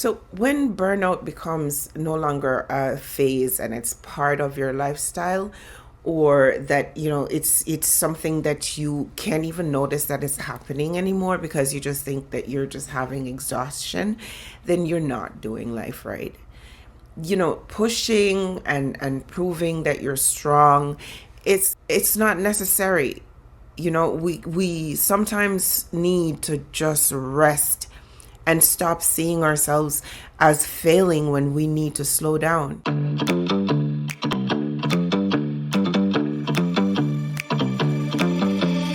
So when burnout becomes no longer a phase and it's part of your lifestyle, or that it's something that you can't even notice that it's happening anymore because you just think that you're just having exhaustion, then you're not doing life right. Pushing and proving that you're strong, it's not necessary. We sometimes need to just rest and stop seeing ourselves as failing when we need to slow down.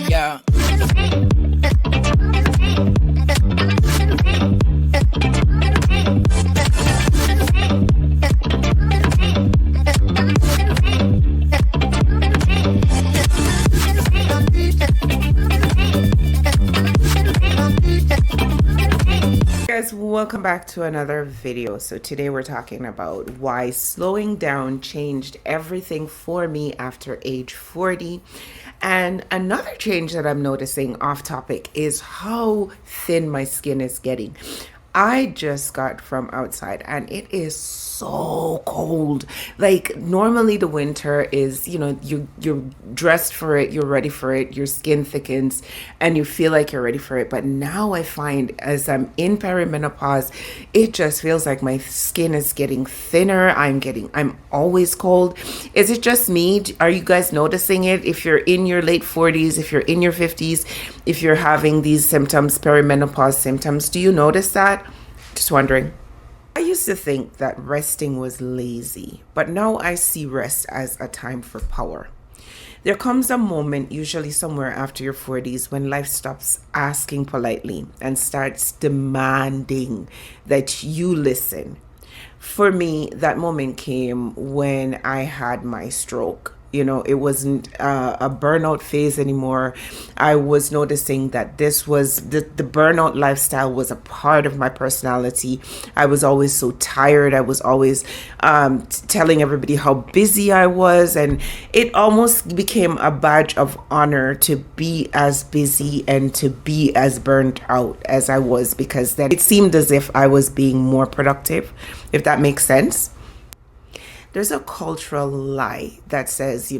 Yeah. Guys, welcome back to another video. So today we're talking about why slowing down changed everything for me after age 40. And another change that I'm noticing off topic is how thin my skin is getting. I just got from outside and it is so cold. Like normally the winter is, you're dressed for it, you're ready for it, your skin thickens and you feel like you're ready for it. But now I find as I'm in perimenopause, it just feels like my skin is getting thinner. I'm always cold. Is it just me? Are you guys noticing it? If you're in your late 40s, if you're in your 50s, if you're having these symptoms, perimenopause symptoms, do you notice that? Just wondering. I used to think that resting was lazy, but now I see rest as a time for power. There comes a moment, usually somewhere after your 40s, when life stops asking politely and starts demanding that you listen. For me, that moment came when I had my stroke. It wasn't a burnout phase anymore. I was noticing that this was the burnout lifestyle was a part of my personality. I was always so tired. I was always telling everybody how busy I was. And it almost became a badge of honor to be as busy and to be as burnt out as I was, because then it seemed as if I was being more productive, if that makes sense. There's a cultural lie that says,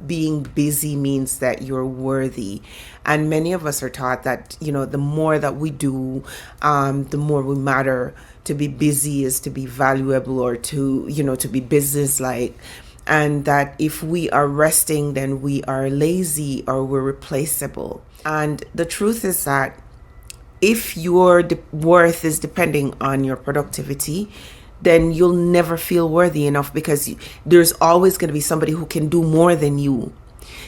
being busy means that you're worthy. And many of us are taught that, the more that we do, the more we matter. To be busy is to be valuable, or to be businesslike. And that if we are resting, then we are lazy or we're replaceable. And the truth is that if your worth is depending on your productivity, then you'll never feel worthy enough, because there's always going to be somebody who can do more than you.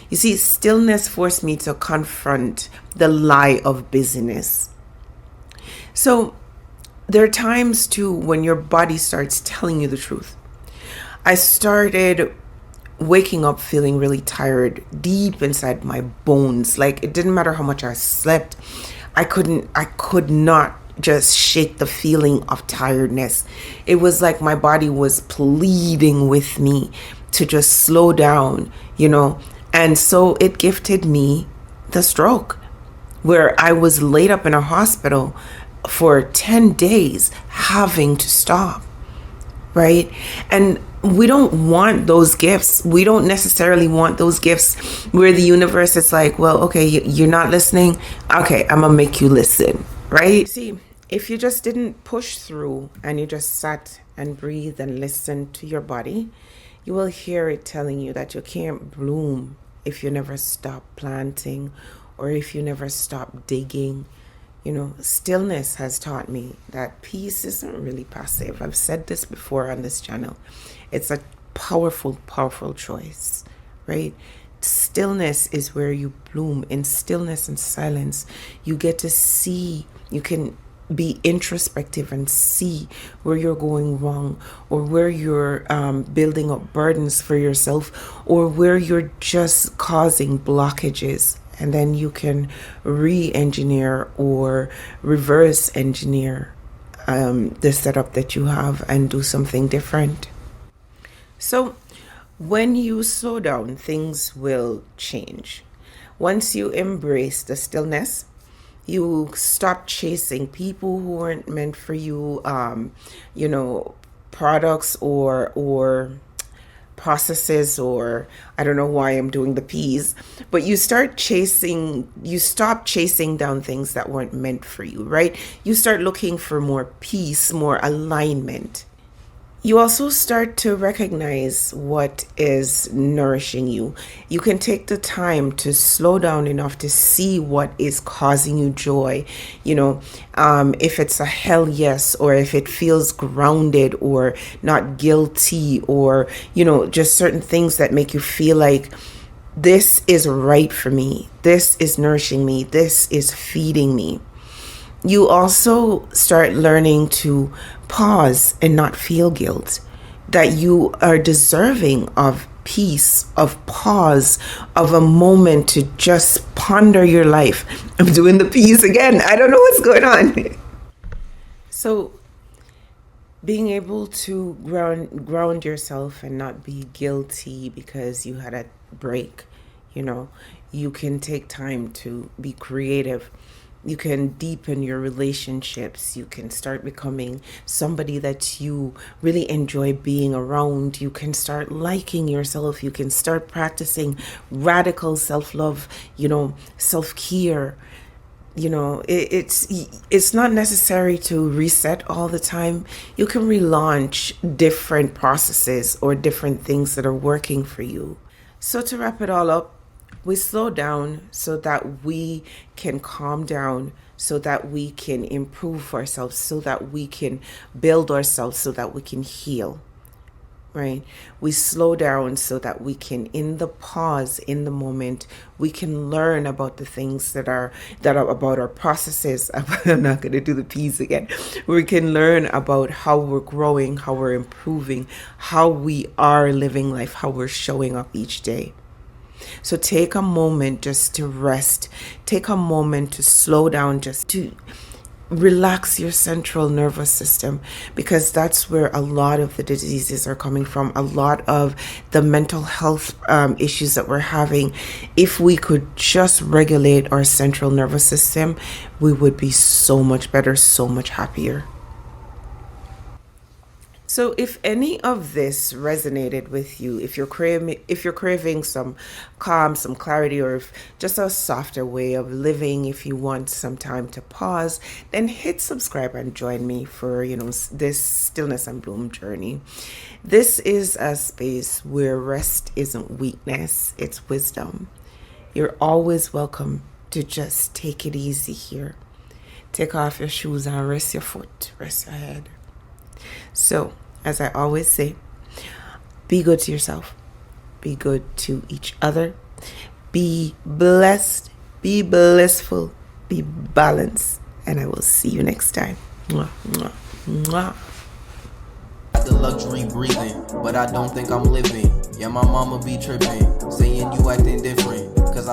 You see, stillness forced me to confront the lie of busyness. So there are times too when your body starts telling you the truth. I started waking up feeling really tired deep inside my bones. Like it didn't matter how much I slept. I could not just shake the feeling of tiredness. It was like my body was pleading with me to just slow down, And so it gifted me the stroke, where I was laid up in a hospital for 10 days having to stop, right? And we don't want those gifts. We don't necessarily want those gifts where the universe is like, well, okay, you're not listening. Okay, I'm gonna make you listen, right? See, if you just didn't push through and you just sat and breathed and listened to your body, you will hear it telling you that you can't bloom if you never stop planting, or if you never stop digging. Stillness has taught me that peace isn't really passive. I've said this before on this channel. It's a powerful, powerful choice, right? Stillness is where you bloom. In stillness and silence, you get to see, you can be introspective and see where you're going wrong, or where you're building up burdens for yourself, or where you're just causing blockages. And then you can re-engineer or reverse engineer the setup that you have and do something different. So when you slow down, things will change. Once you embrace the stillness, You stop chasing people who weren't meant for you, you know, products or processes, or I don't know why I'm doing the P's, but you stop chasing down things that weren't meant for you, right? You start looking for more peace, more alignment. You also start to recognize what is nourishing you. You can take the time to slow down enough to see what is causing you joy. You know, if it's a hell yes, or if it feels grounded or not guilty, or, you know, just certain things that make you feel like this is right for me, this is nourishing me, this is feeding me. You also start learning to pause and not feel guilt, that you are deserving of peace, of pause, of a moment to just ponder your life. I'm doing the P's again. I don't know what's going on. So, being able to ground yourself and not be guilty because you had a break, you know, you can take time to be creative. You can deepen your relationships. You can start becoming somebody that you really enjoy being around. You can start liking yourself. You can start practicing radical self-love, you know, self-care. You know, it's not necessary to reset all the time. You can relaunch different processes or different things that are working for you. So to wrap it all up, we slow down so that we can calm down, so that we can improve ourselves, so that we can build ourselves, so that we can heal, right? We slow down so that we can, in the pause, in the moment, we can learn about the things that are about our processes. I'm not going to do the P's again. We can learn about how we're growing, how we're improving, how we are living life, how we're showing up each day. So take a moment just to rest. Take a moment to slow down, just to relax your central nervous system, because that's where a lot of the diseases are coming from. A lot of the mental health issues that we're having. If we could just regulate our central nervous system, we would be so much better, so much happier. So if any of this resonated with you, if you're craving some calm, some clarity, or if just a softer way of living, if you want some time to pause, then hit subscribe and join me for, you know, this stillness and bloom journey. This is a space where rest isn't weakness, it's wisdom. You're always welcome to just take it easy here. Take off your shoes and rest your foot, rest your head. So, as I always say, be good to yourself, be good to each other, be blessed, be blissful, be balanced, and I will see you next time. Mwah, mwah, mwah. The luxury breathing, but I don't think I'm living. Yeah, my mama be tripping, saying you acting different.